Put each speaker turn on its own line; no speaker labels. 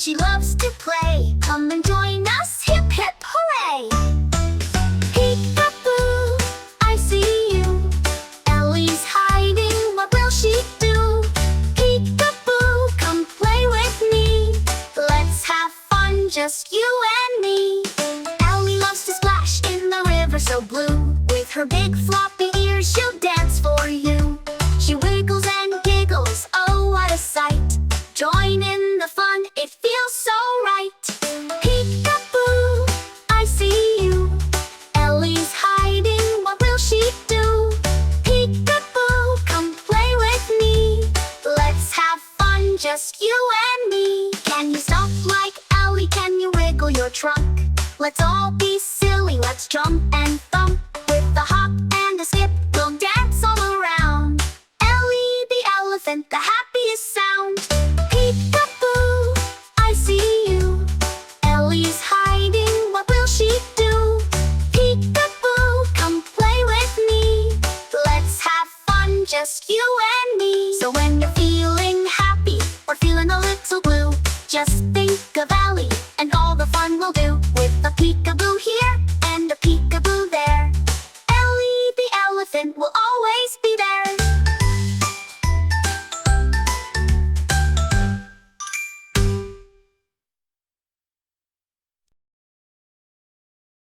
She loves to play. Come and join us, hip hip hooray! Peek-a-boo, I see you. Ellie's hiding, what will she do? Peek-a-boo, come play with me. Let's have fun, just you and me. Ellie loves to splash in the river so blue. With her big floppy ears, she'll dance for you. She wiggles and giggles, oh what a sight. Join in the fun, it feels so right. Peek-a-boo, I see you. Ellie's hiding, what will she do? Peek-a-boo, come play with me. Let's have fun, just you and me. Can you stop like Ellie? Can you wiggle your trunk? Let's all be silly, let's jump and thump. With a hop and a skip, we'll dance all around. Ellie the elephant, the happiest sound. Peek-a-boo, I see you. Ellie's hiding, what will she do? Peek-a-boo, come play with me. Let's have fun, just you and me. So when you're feeling happy or feeling a little blue, just think of Ellie.